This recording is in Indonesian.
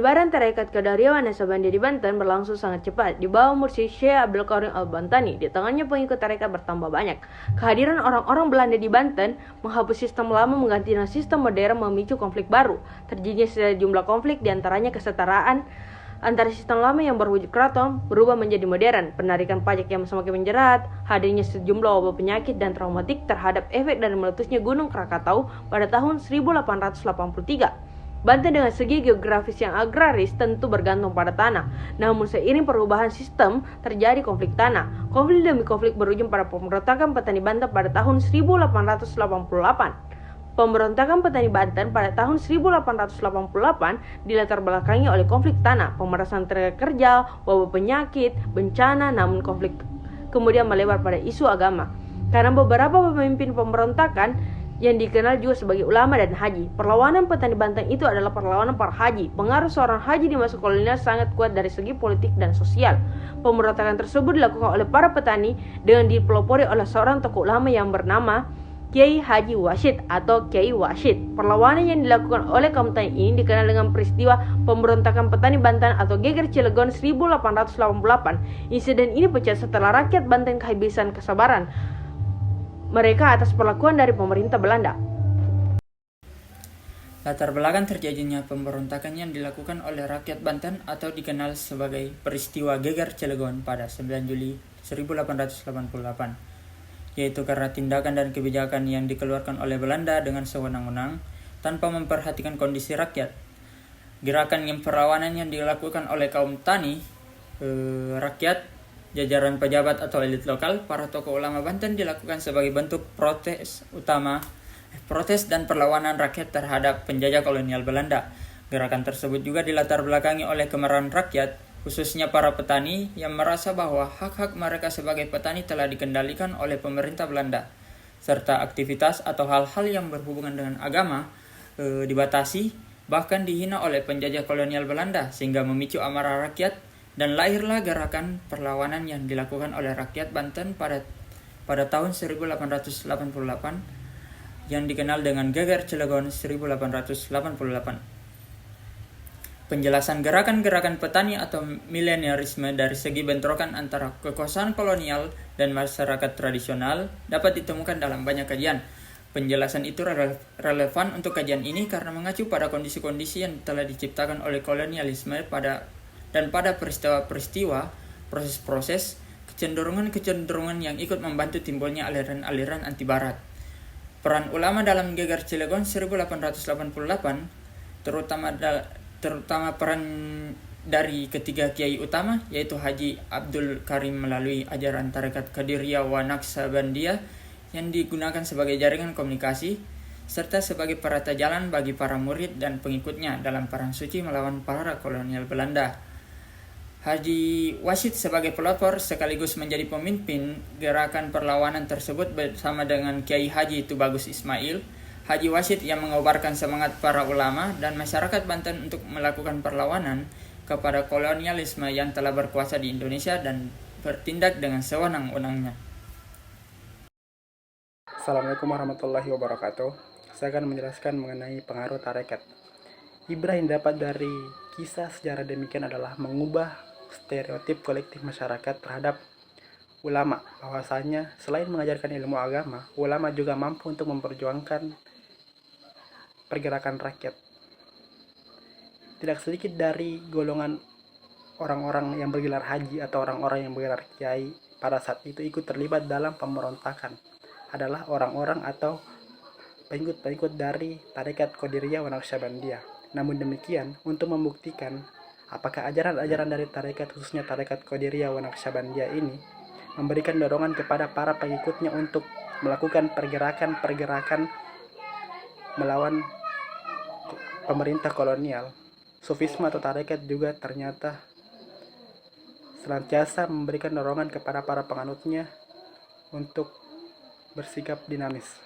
Penyebaran tarekat Qadariyah Naqsabandiyah di Banten berlangsung sangat cepat. Di bawah mursyid Syekh Abdul Qarim Al-Bantani, di tangannya pengikut tarekat bertambah banyak. Kehadiran orang-orang Belanda di Banten menghapus sistem lama mengganti dengan sistem modern, memicu konflik baru. Terjadinya sejumlah konflik, diantaranya kesetaraan antara sistem lama yang berwujud keraton berubah menjadi modern, penarikan pajak yang semakin menjerat, hadirnya sejumlah wabah penyakit dan traumatik terhadap efek dari meletusnya Gunung Krakatau pada tahun 1883. Banten dengan segi geografis yang agraris tentu bergantung pada tanah. Namun seiring perubahan sistem terjadi konflik tanah. Konflik demi konflik berujung pada pemberontakan petani Banten pada tahun 1888. Pemberontakan petani Banten pada tahun 1888 dilatar belakangi oleh konflik tanah, pemerasan tenaga kerja, wabah penyakit, bencana, namun konflik kemudian melebar pada isu agama. Karena beberapa pemimpin pemberontakan yang dikenal juga sebagai ulama dan haji. Perlawanan petani Banten itu adalah perlawanan para haji. Pengaruh seorang haji di masa kolonial sangat kuat dari segi politik dan sosial. Pemberontakan tersebut dilakukan oleh para petani dengan dipelopori oleh seorang tokoh ulama yang bernama Kiai Haji Wasyid atau Kiai Wasyid. Perlawanan yang dilakukan oleh kaum petani ini dikenal dengan peristiwa pemberontakan petani Banten atau Geger Cilegon 1888. Insiden ini pecah setelah rakyat Banten kehabisan kesabaran mereka atas perlakuan dari pemerintah Belanda. Latar belakang terjadinya pemberontakan yang dilakukan oleh rakyat Banten atau dikenal sebagai peristiwa Geger Cilegon pada 9 Juli 1888, yaitu karena tindakan dan kebijakan yang dikeluarkan oleh Belanda dengan sewenang-wenang tanpa memperhatikan kondisi rakyat. Gerakan yang perlawanan yang dilakukan oleh kaum tani, rakyat, jajaran pejabat atau elit lokal, para tokoh ulama Banten dilakukan sebagai bentuk protes dan perlawanan rakyat terhadap penjajah kolonial Belanda. Gerakan tersebut juga dilatar belakangi oleh kemarahan rakyat, khususnya para petani yang merasa bahwa hak-hak mereka sebagai petani telah dikendalikan oleh pemerintah Belanda, serta aktivitas atau hal-hal yang berhubungan dengan agama dibatasi, bahkan dihina oleh penjajah kolonial Belanda, sehingga memicu amarah rakyat. Dan lahirlah gerakan perlawanan yang dilakukan oleh rakyat Banten pada tahun 1888 yang dikenal dengan Geger Cilegon 1888. Penjelasan gerakan-gerakan petani atau milenialisme dari segi bentrokan antara kekuasaan kolonial dan masyarakat tradisional dapat ditemukan dalam banyak kajian. Penjelasan itu relevan untuk kajian ini karena mengacu pada kondisi-kondisi yang telah diciptakan oleh kolonialisme pada peristiwa-peristiwa, proses-proses, kecenderungan-kecenderungan yang ikut membantu timbulnya aliran-aliran anti-barat. Peran ulama dalam Geger Cilegon 1888, terutama peran dari ketiga kiai utama, yaitu Haji Abdul Karim melalui ajaran tarekat Qadiriyah wa Naqsabandiyah yang digunakan sebagai jaringan komunikasi, serta sebagai perata jalan bagi para murid dan pengikutnya dalam perang suci melawan para kolonial Belanda. Haji Wasyid sebagai pelopor sekaligus menjadi pemimpin gerakan perlawanan tersebut bersama dengan Kiai Haji Tubagus Ismail. Haji Wasyid yang mengobarkan semangat para ulama dan masyarakat Banten untuk melakukan perlawanan kepada kolonialisme yang telah berkuasa di Indonesia dan bertindak dengan sewenang-wenangnya. Assalamualaikum warahmatullahi wabarakatuh. Saya akan menjelaskan mengenai pengaruh tarekat. Ibrah yang dapat dari kisah sejarah demikian adalah mengubah stereotip kolektif masyarakat terhadap ulama, bahwasanya selain mengajarkan ilmu agama, ulama juga mampu untuk memperjuangkan pergerakan rakyat. Tidak sedikit dari golongan orang-orang yang bergelar haji atau orang-orang yang bergelar kiai pada saat itu ikut terlibat dalam pemberontakan adalah orang-orang atau pengikut-pengikut dari tarekat Qadiriyah wa Naqsabandiyah. Namun demikian, untuk membuktikan apakah ajaran-ajaran dari tarekat, khususnya tarekat Qadiriyah wa Naqsabandiyah ini, memberikan dorongan kepada para pengikutnya untuk melakukan pergerakan melawan pemerintah kolonial, Sufisme atau tarekat juga ternyata senantiasa memberikan dorongan kepada para penganutnya untuk bersikap dinamis.